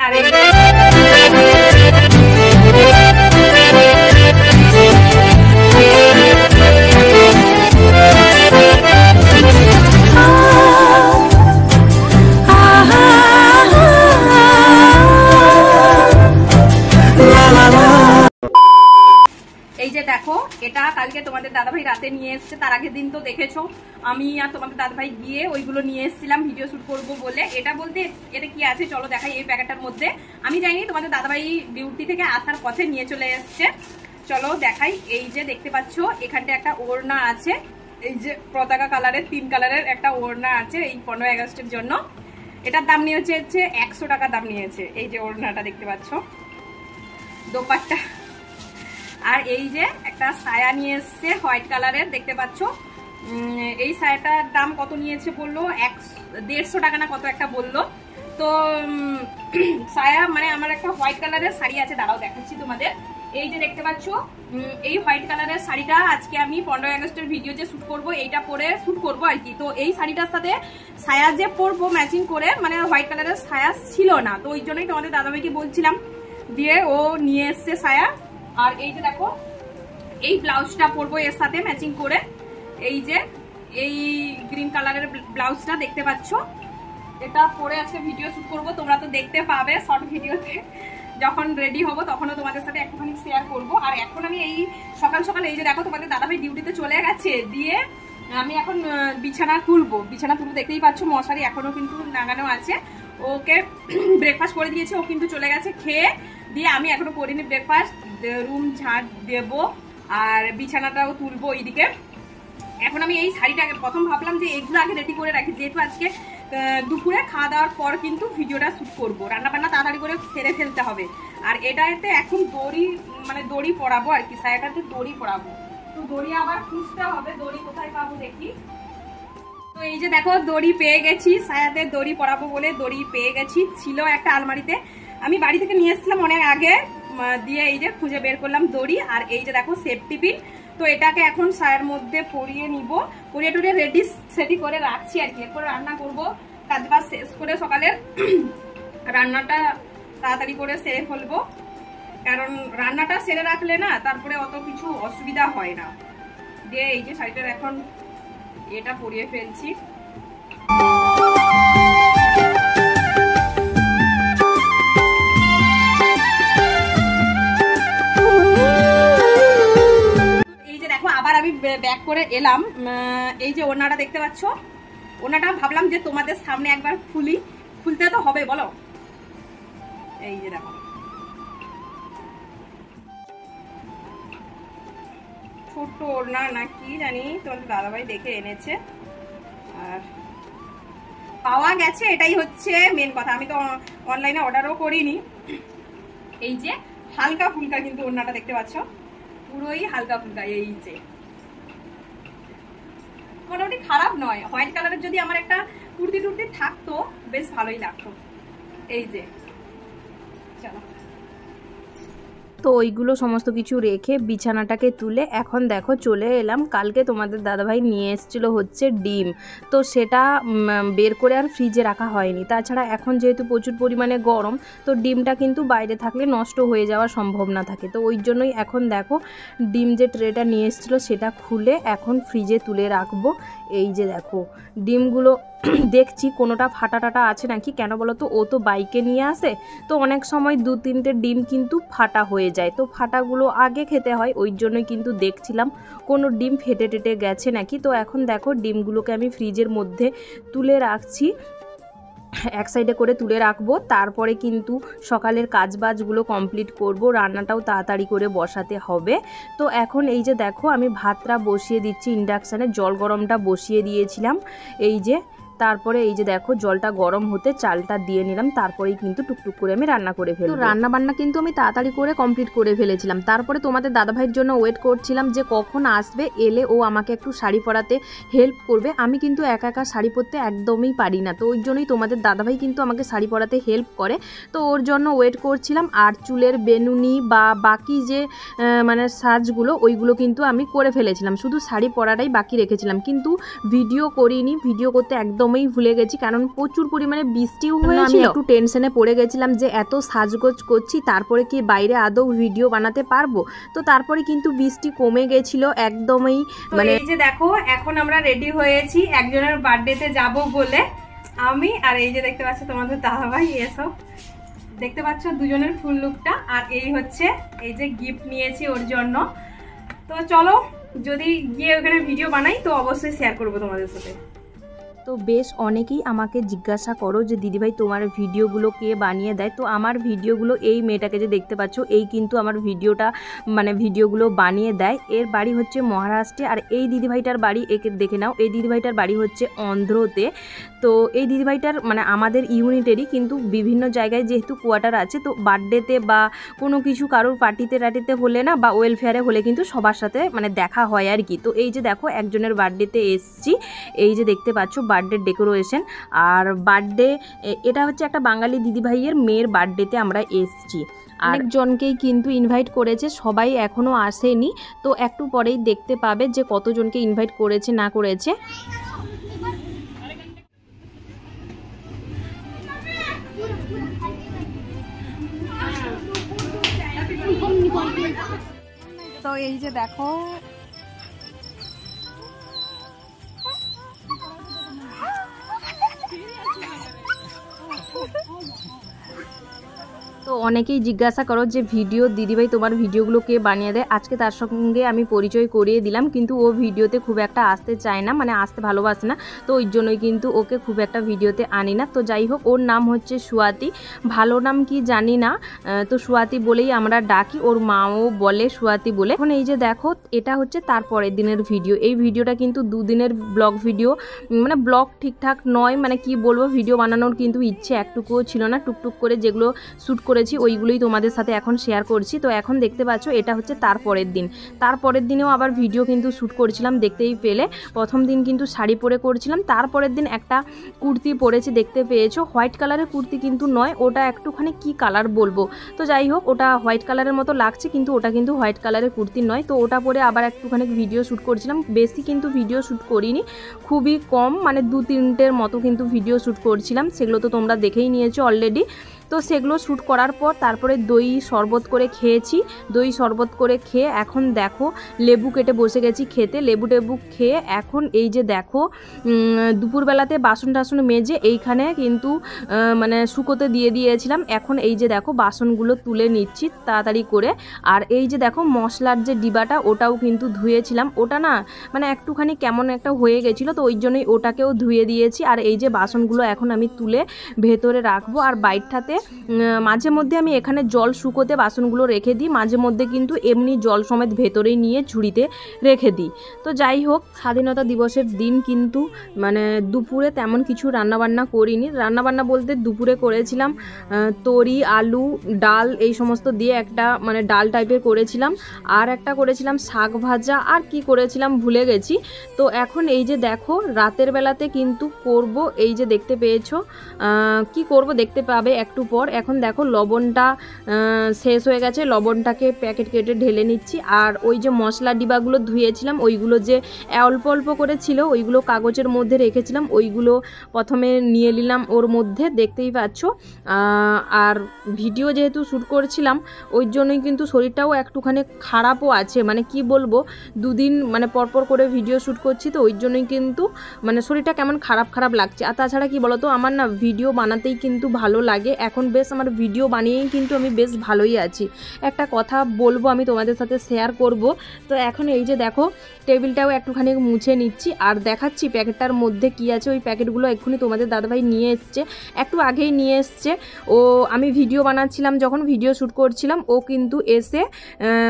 আর এই যে দেখো, এটা কালকে তোমাদের দাদাভাই রাতে নিয়ে এসছে। তার আগের দিন তো দেখেছো আমি আর তোমাদের দাদাভাই গিয়ে ওইগুলো নিয়ে এসেছিলাম ভিডিও শুট করবো বলে। এটা বলতে এটা কি আছে চলো দেখাই। এই প্যাকেটটার মধ্যে আমি জানি তোমাদের দাদাভাই ডিউটি থেকে আসার পথে নিয়ে চলে এসছে, চলো দেখাই। এই যে দেখতে পাচ্ছ এখানটা একটা ওড়না আছে, এই যে পতাকা কালারের 3 কালারের একটা ওড়না আছে এই 15 আগস্টের জন্য। এটার দাম নিয়েছে 100 টাকা দাম নিয়েছে। এই যে ওড়নাটা দেখতে পাচ্ছ, দোপাট্টা। আর এই যে একটা সায়া নিয়ে এসছে হোয়াইট কালারের, দেখতে পাচ্ছ। এই সায়াটার দাম কত নিয়েছে বললো 150 টাকা না কত একটা বললো। তো সায়া মানে আমার একটা হোয়াইট কালারের শাড়ি আছে, দাঁড়াও দেখাচ্ছি তোমাদের। এই যে দেখতে পাচ্ছ এই হোয়াইট কালারের শাড়িটা আজকে আমি 15 আগস্টের ভিডিও যে শুট করবো এইটা পরে শুট করবো আর কি। তো এই শাড়িটার সাথে সায়া যে পরবো ম্যাচিং করে, মানে হোয়াইট কালারের সায়া ছিল না, তো ওই জন্যই তোমাদের দাদাভাইকে বলছিলাম, দিয়ে ও নিয়ে এসছে সায়া। আর এই যে দেখো এই ব্লাউজটা পরবো এর সাথে ম্যাচিং করে। এই যে এই গ্রিন কালারের ব্লাউজটা দেখতে পাচ্ছ, এটা পরে আজকে ভিডিও শুট করবো, তোমরা তো দেখতে পাবে শর্ট ভিডিওতে। যখন রেডি হবো তখনও তোমাদের সাথে একটুখানি শেয়ার করবো। আর এখন আমি এই সকাল সকাল এই যে দেখো তোমাদের দাদাভাই ডিউটিতে চলে গেছে, দিয়ে আমি এখন বিছানা তুলবো। দেখতেই পাচ্ছ মশারি এখনো কিন্তু লাগানো আছে। ওকে ব্রেকফাস্ট করে দিয়েছে, ও কিন্তু চলে গেছে খেয়ে। দিয়ে আমি এখনো করিনি ব্রেকফাস্ট, রুম ঝাড় দেবো আর বিছানাটাও তুলবো এইদিকে। এখন আমি এই শাড়িটাকে প্রথম ভাবলাম যে এগুলো আগে রেডি করে রাখি, যেহেতু আজকে দুপুরে খাওয়া দাওয়ার পর কিন্তু ভিডিওটা শুট করবো। রান্না বান্না তাড়াতাড়ি করে সেরে ফেলতে হবে। আর এটাতে এখন দড়ি পরাবো আর কি, শাড়িটাতে দড়ি পরাবো। তো দড়ি আবার খুঁজতে হবে, দড়ি কোথায় পাবো দেখি। তো এই যে দেখো দড়ি পেয়ে গেছি, সায়াতে দড়ি পরাবো বলে দড়ি পেয়ে গেছি। ছিল একটা আলমারিতে, আমি বাড়ি থেকে নিয়ে এসেছিলাম অনেক আগে, দিয়ে এই যে খুঁজে বের করলাম দড়ি। আর এই যে দেখো সেফটি পিন, তো এটাকে এখন সায়ের মধ্যে পরিয়ে নিব, পরিয়ে টুরিয়ে রেডি সেটি করে রাখছি আর কি। এরপর রান্না করব, কাজ বাজ শেষ করে সকালের রান্নাটা তাড়াতাড়ি করে সেরে ফেলবো, কারণ রান্নাটা সেরে রাখলে না তারপরে অত কিছু অসুবিধা হয় না। দিয়ে এই যে শাড়িটার এখন এটা পরিয়ে ফেলছি। আমি ব্যাক করে এলাম। এই যে ওড়নাটা দেখতে পাচ্ছ, ওড়নাটা ভাবলাম যে তোমাদের সামনে একবার খুলতে তো হবে বলো। এই যে দেখো ছোট্ট ওড়না নাকি জানি তোমাদের দাদাভাই দেখে এনেছে, আর পাওয়া গেছে, এটাই হচ্ছে মেন কথা। আমি তো অনলাইনে অর্ডারও করিনি। এই যে হালকা ফুলকা কিন্তু ওড়নাটা দেখতে পাচ্ছ, পুরোই হালকা ফুলকা। এই যে মোটামুটি খারাপ নয়। হোয়াইট কালারের যদি আমার একটা কুর্তি টুর্তি থাকতো বেশ ভালোই লাগতো। এই যে চলো, তো ওইগুলো সমস্ত কিছু রেখে বিছানাটাকে তুলে এখন দেখো চলে এলাম। কালকে তোমাদের দাদাভাই নিয়ে এসেছিল হচ্ছে ডিম, তো সেটা বের করে আর ফ্রিজে রাখা হয়নি। তাছাড়া এখন যেহেতু প্রচুর পরিমাণে গরম, তো ডিমটা কিন্তু বাইরে থাকলে নষ্ট হয়ে যাওয়ার সম্ভাবনা থাকে। তো ওই জন্যই এখন দেখো ডিম যে ট্রেটা নিয়ে এসেছিল সেটা খুলে এখন ফ্রিজে তুলে রাখবো। এই যে দেখো ডিমগুলো দেখছি কোনোটা ফাটা টাটা আছে নাকি, কেন বলো তো, ও তো বাইকে নিয়ে আসে, তো অনেক সময় 2-3টে ডিম কিন্তু ফাটা হয়ে যায়, তো ফাটাগুলো আগে খেতে হয়। ওই জন্যই কিন্তু দেখছিলাম কোনো ডিম ফেটে টেটে গেছে নাকি। তো এখন দেখো ডিমগুলোকে আমি ফ্রিজের মধ্যে তুলে রাখছি, এক সাইডে করে তুলে রাখবো। তারপরে কিন্তু সকালের কাজবাজগুলো কমপ্লিট করব, রান্নাটাও তাড়াতাড়ি করে বসাতে হবে। তো এখন এই যে দেখো আমি ভাতটা বসিয়ে দিচ্ছি ইন্ডাকশানে, জল গরমটা বসিয়ে দিয়েছিলাম। এই যে তারপরে এই যে দেখো জলটা গরম হতে চালটা দিয়ে নিলাম, তারপরেই কিন্তু টুকটুক করে আমি রান্না করে ফেলবো। তো রান্না বান্না কিন্তু আমি তাড়াতাড়ি করে কমপ্লিট করে ফেলেছিলাম। তারপরে তোমাদের দাদাভাইয়ের জন্য ওয়েট করছিলাম যে কখন আসবে, এলে ও আমাকে একটু শাড়ি পরাতে হেল্প করবে। আমি কিন্তু একা একা শাড়ি পরতে একদমই পারি না, তো ওই জন্যই তোমাদের দাদাভাই কিন্তু আমাকে শাড়ি পরাতে হেল্প করে। তো ওর জন্য ওয়েট করছিলাম। আর চুলের বেনুনি বা বাকি যে মানে সাজগুলো ওইগুলো কিন্তু আমি করে ফেলেছিলাম, শুধু শাড়ি পরাটাই বাকি রেখেছিলাম, কিন্তু ভিডিও করিনি, ভিডিও করতে একদম একদমই ভুলে গেছি, কারণ প্রচুর পরিমাণে বৃষ্টিও হয়েছিল। আমি একটু টেনশনে পড়ে গেছিলাম যে এত সাজগোজ করছি, তারপরে কি বাইরে আদৌ ভিডিও বানাতে পারবো। তো তারপরে কিন্তু বৃষ্টি কমে গেছিল একদমই। মানে এই যে দেখো এখন আমরা রেডি হয়েছি একজনের বার্থডেতে যাব বলে। আমি আর এই যে দেখতে পাচ্ছ তোমাদের দাদাভাই, এসব দেখতে পাচ্ছ দুজনের ফুল লুকটা। আর এই হচ্ছে এই যে গিফট নিয়েছি ওর জন্য। তো চলো যদি গিয়ে ওখানে ভিডিও বানাই তো অবশ্যই শেয়ার করবো তোমাদের সাথে। তো বেশ অনেকেই আমাকে জিজ্ঞাসা করো যে দিদিভাই তোমার ভিডিওগুলো কে বানিয়ে দেয়। তো আমার ভিডিওগুলো এই মেয়েটাকে যে দেখতে পাচ্ছ এই কিন্তু আমার ভিডিওগুলো বানিয়ে দেয়। এর বাড়ি হচ্ছে মহারাষ্ট্রে, আর এই দিদিভাইটার বাড়ি একে দেখে নাও, এই দিদিভাইটার বাড়ি হচ্ছে অন্ধ্রতে। তো এই দিদিভাইটার মানে আমাদের ইউনিটেরই, কিন্তু বিভিন্ন জায়গায় যেহেতু কোয়ার্টার আছে, তো বার্থডেতে বা কোনো কিছু কারোর পার্টিতে হলে না বা ওয়েলফেয়ারে হলে কিন্তু সবার সাথে মানে দেখা হয় আর কি। তো এই যে দেখো একজনের বার্থডেতে এসছি, এই যে দেখতে পাচ্ছ বার্থডে ডেকোরেশন। আর বার্থডে এটা হচ্ছে একটা বাঙালি দিদিভাইয়ের মেয়ের বার্থডেতে আমরা এসছি। অনেকজনকেই কিন্তু ইনভাইট করেছে, সবাই এখনও আসেনি। তো একটু পরেই দেখতে পাবে যে কতজনকে ইনভাইট করেছে না করেছে। তো এই যে দেখো তো অনেকেই জিজ্ঞাসা করো যে দিদিভাই তোমার ভিডিওগুলো কে বানিয়ে দেয়। আজকে তার সঙ্গে আমি পরিচয় করিয়ে দিলাম, কিন্তু ও ভিডিওতে খুব একটা আসতে চায় না, মানে আসতে ভালোবাসে না। তো ওই জন্যই কিন্তু ওকে খুব একটা ভিডিওতে আনি না। তো যাই হোক, ওর নাম হচ্ছে সুয়াতি, ভালো নাম কি জানি না, তো সুয়াতি বলেই আমরা ডাকি, ওর মাও বলে সুয়াতি বলে। এখন এই যে দেখো এটা হচ্ছে তারপরের দিনের ভিডিও। এই ভিডিওটা কিন্তু দুদিনের ব্লগ ভিডিও, মানে ব্লগ ঠিকঠাক নয়, মানে কি বলবো, ভিডিও বানানোর কিন্তু ইচ্ছে একটুকুও ছিল না। টুকটুক করে যেগুলো শ্যুট করেছি ওইগুলোই তোমাদের সাথে এখন শেয়ার করছি। তো এখন দেখতে পাচ্ছ এটা হচ্ছে তারপরের দিন। তারপরের দিনেও আবার ভিডিও কিন্তু শ্যুট করছিলাম, দেখতেই পেলে। প্রথম দিন কিন্তু শাড়ি পরে করছিলাম, তারপরের দিন একটা কুর্তি পরেছি, দেখতে পেয়েছো। হোয়াইট কালারের কুর্তি কিন্তু নয়, ওটা একটুখানি কি কালার বলবো। তো যাই হোক, ওটা হোয়াইট কালারের মতো লাগছে, কিন্তু ওটা কিন্তু হোয়াইট কালারের কুর্তি নয়। তো ওটা পরে আবার একটুখানি ভিডিও শ্যুট করছিলাম, বেশি কিন্তু ভিডিও শ্যুট করিনি, খুবই কম, মানে 2-3টের মতো কিন্তু ভিডিও শ্যুট করছিলাম। সেগুলো তো তোমরা দেখেই নিয়েছো অলরেডি। তো সেগুলো শ্যুট করার পর তারপরে দই শরবত করে খেয়েছি। দই শরবত করে খেয়ে এখন দেখো লেবু কেটে বসে গেছি খেতে। লেবু টেবু খেয়ে এখন এই যে দেখো দুপুরবেলাতে বাসন টাসন মেজে এইখানে কিন্তু মানে শুকোতে দিয়ে দিয়েছিলাম। এখন এই যে দেখো বাসনগুলো তুলে নিচ্ছি তাড়াতাড়ি করে। আর এই যে দেখো মশলার যে ডিবাটা ওটাও কিন্তু ধুয়েছিলাম, ওটা না মানে একটুখানি কেমন একটা হয়ে গেছিলো, তো ওই জন্যই ওটাকেও ধুয়ে দিয়েছি। আর এই যে বাসনগুলো এখন আমি তুলে ভেতরে রাখবো। আর বাইরটাতে মাঝে মধ্যে আমি এখানে জল শুকোতে বাসনগুলো রেখে দিই, মাঝে মধ্যে কিন্তু এমনি জল সমেত ভেতরে নিয়ে ঝুড়িতে রেখে দিই। তো যাই হোক, স্বাধীনতা দিবসের দিন কিন্তু মানে দুপুরে তেমন কিছু রান্নাবান্না করিনি। রান্নাবান্না বলতে দুপুরে করেছিলাম তরি, আলু, ডাল, এই সমস্ত দিয়ে একটা মানে ডাল টাইপের করেছিলাম। আর একটা করেছিলাম শাক ভাজা, আর কি করেছিলাম ভুলে গেছি। তো এখন এই যে দেখো রাতের বেলাতে কিন্তু করব, এই যে দেখতে পেয়েছো কি করব দেখতে পাবে একটু পর। এখন দেখো লবণটা শেষ হয়ে গেছে, লবণটাকে প্যাকেট কেটে ঢেলে নিচ্ছি। আর ওই যে মশলা ডিবাগুলো ধুয়েছিলাম ওইগুলো যে অল্প অল্প করে ছিল ওইগুলো কাগজের মধ্যে রেখেছিলাম, ওইগুলো প্রথমে নিয়ে নিলাম ওর মধ্যে, দেখতেই পাচ্ছ। আর ভিডিও যেহেতু শ্যুট করছিলাম ওই জন্যই কিন্তু শরীরটাও একটুখানি খারাপও আছে, মানে কি বলবো, দুদিন মানে পরপর করে ভিডিও শ্যুট করছি, তো ওই জন্যই কিন্তু মানে শরীরটা কেমন খারাপ খারাপ লাগছে। আর তাছাড়া কি বলতো, আমার না ভিডিও বানাতেই কিন্তু ভালো লাগে, এখন বেশ আমার ভিডিও বানিয়েই কিন্তু আমি বেশ ভালোই আছি। একটা কথা বলবো, আমি তোমাদের সাথে শেয়ার করব। তো এখন এই যে দেখো টেবিলটাও একটুখানি মুছে নিচ্ছি আর দেখাচ্ছি প্যাকেটটার মধ্যে কি আছে। ওই প্যাকেটগুলো এক্ষুনি তোমাদের দাদাভাই নিয়ে এসছে, একটু আগেই নিয়ে এসছে। ও আমি ভিডিও বানাচ্ছিলাম, যখন ভিডিও শ্যুট করছিলাম ও কিন্তু এসে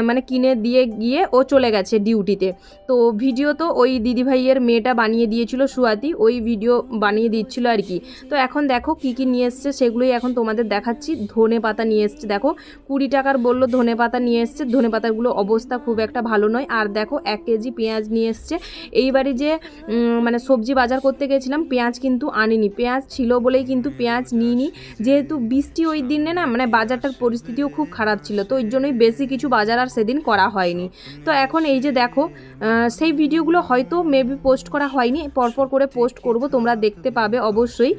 মানে কিনে দিয়ে গিয়ে ও চলে গেছে ডিউটিতে। তো ভিডিও তো ওই দিদিভাইয়ের মেয়েটা বানিয়ে দিয়েছিল সুয়াতি, ওই ভিডিও বানিয়ে দিচ্ছিল আর কি। তো এখন দেখো কি কি নিয়ে এসছে সেগুলোই এখন তোমাদের তোমাদের দেখাচ্ছি। ধনে পাতা নিয়ে এসছে, দেখো 20 টাকার বললো ধনে পাতা নিয়ে এসছে। ধনে পাতাগুলো অবস্থা খুব একটা ভালো নয়। আর দেখো 1 কেজি পেঁয়াজ নিয়ে এসছে। এইবারে যে মানে সবজি বাজার করতে গেছিলাম, পেঁয়াজ কিন্তু আনিনি, পেঁয়াজ ছিল বলেই কিন্তু পেঁয়াজ নিইনি, যেহেতু বৃষ্টি ওই দিনে না, মানে বাজারটার পরিস্থিতিও খুব খারাপ ছিল, তো ওই জন্যই বেশি কিছু বাজার আর সেদিন করা হয়নি। তো এখন এই যে দেখো সেই ভিডিওগুলো হয়তো মেবি পোস্ট করা হয়নি, পরপর করে পোস্ট করব, তোমরা দেখতে পাবে অবশ্যই।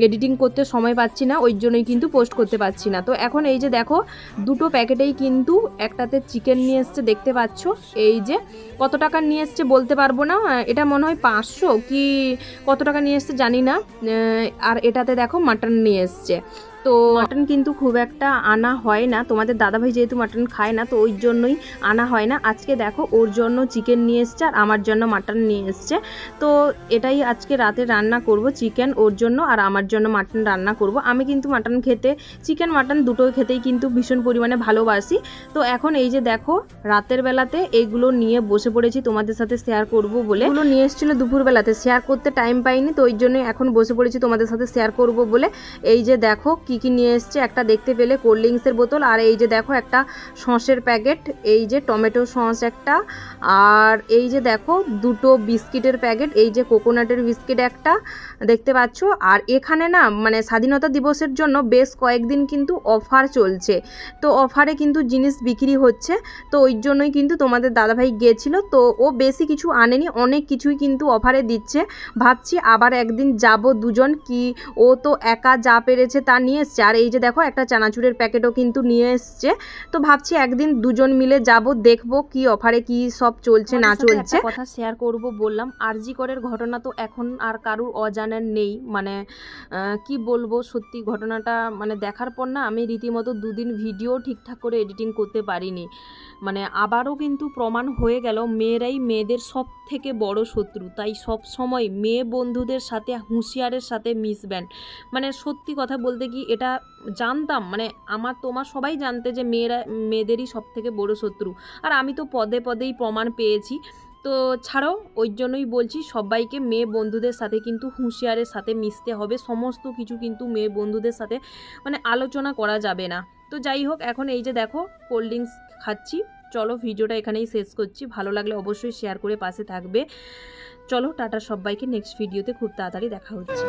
এডিটিং করতে সময় পাচ্ছি না, ওই জন্যই কিন্তু পোস্ট করতে পারছি না। তো এখন এই যে দেখো দুটো প্যাকেটেই কিন্তু একটাতে চিকেন নিয়ে এসছে, দেখতে পাচ্ছ। এই যে কত টাকা নিয়ে এসছে বলতে পারবো না, এটা মনে হয় 500 কি কত টাকা নিয়ে এসছে জানি না। আর এটাতে দেখো মাটন নিয়ে এসছে। তো মাটন কিন্তু খুব একটা আনা হয় না, তোমাদের দাদাভাই যেহেতু মাটন খায় না, তো ওই জন্যই আনা হয় না। আজকে দেখো ওর জন্য চিকেন নিয়ে এসছে আর আমার জন্য মাটন নিয়ে এসছে। তো এটাই আজকে রাতে রান্না করব, চিকেন ওর জন্য আর আমার জন্য মাটন রান্না করব। আমি কিন্তু মাটন খেতে, চিকেন মাটন দুটোই খেতেই কিন্তু ভীষণ পরিমাণে ভালোবাসি। তো এখন এই যে দেখো রাতের বেলাতে এইগুলো নিয়ে বসে পড়েছি তোমাদের সাথে শেয়ার করব বলে। এগুলো নিয়ে এসেছিলো দুপুরবেলাতে, শেয়ার করতে টাইম পাইনি, তো ওই জন্যই এখন বসে পড়েছি তোমাদের সাথে শেয়ার করব বলে। এই যে দেখো কি কি নিয়ে এসছে, একটা দেখতে পেলে কোল্ড ড্রিঙ্কসের বোতল, আর এই যে দেখো একটা সসের প্যাকেট, এই যে টমেটো সস একটা, আর এই যে দেখো দুটো বিস্কিটের প্যাকেট, এই যে কোকোনাটের বিস্কিট একটা দেখতে পাচ্ছ। আর এখানে না মানে স্বাধীনতা দিবসের জন্য বেশ কয়েকদিন কিন্তু অফার চলছে, তো অফারে কিন্তু জিনিস বিক্রি হচ্ছে, তো ওই জন্যই কিন্তু তোমাদের দাদাভাই গিয়েছিল। তো ও বেশি কিছু আনেনি, অনেক কিছুই কিন্তু অফারে দিচ্ছে। ভাবছি আবার একদিন যাব দুজন, কি ও তো একা যা পেরেছে তা নিয়ে এসছে। আর এই যে দেখো একটা চানাচুরের প্যাকেটও কিন্তু নিয়ে এসছে। তো ভাবছি একদিন দুজন মিলে যাব, দেখবো কি অফারে কি সব চলছে না চলছে। কথা শেয়ার করব বললাম, আরজি করের ঘটনা তো এখন আর কারুর অজানা নেই, মানে কি বলবো, সত্যি ঘটনাটা মানে দেখার পর না আমি রীতিমতো 2 দিন ভিডিও ঠিকঠাক করে এডিটিং করতে পারিনি। মানে আবারও কিন্তু প্রমাণ হয়ে গেল মেয়েরাই মেয়েদের সব থেকে বড় শত্রু। তাই সব সময় মেয়ে বন্ধুদের সাথে হুঁশিয়ারের সাথে মিশবেন। মানে সত্যি কথা বলতে কি এটা জানতাম, মানে তোমার সবাই জানতে যে মেয়েদেরই সব থেকে বড় শত্রু, আর আমি তো পদে পদেই প্রমাণ পেয়েছি। তো ছাড়ো, ওই জন্যই বলছি সবাইকে মেয়ে বন্ধুদের সাথে কিন্তু হুঁশিয়ারের সাথে মিশতে হবে, সমস্ত কিছু কিন্তু মেয়ে বন্ধুদের সাথে মানে আলোচনা করা যাবে না। তো যাই হোক, এখন এই যে দেখো কোল্ড ড্রিঙ্কস খাচ্ছি। চলো ভিডিওটা এখানেই শেষ করছি, ভালো লাগলে অবশ্যই শেয়ার করে পাশে থাকবে। চলো টাটা সবাইকে, নেক্সট ভিডিওতে খুব তাড়াতাড়ি দেখা হচ্ছে।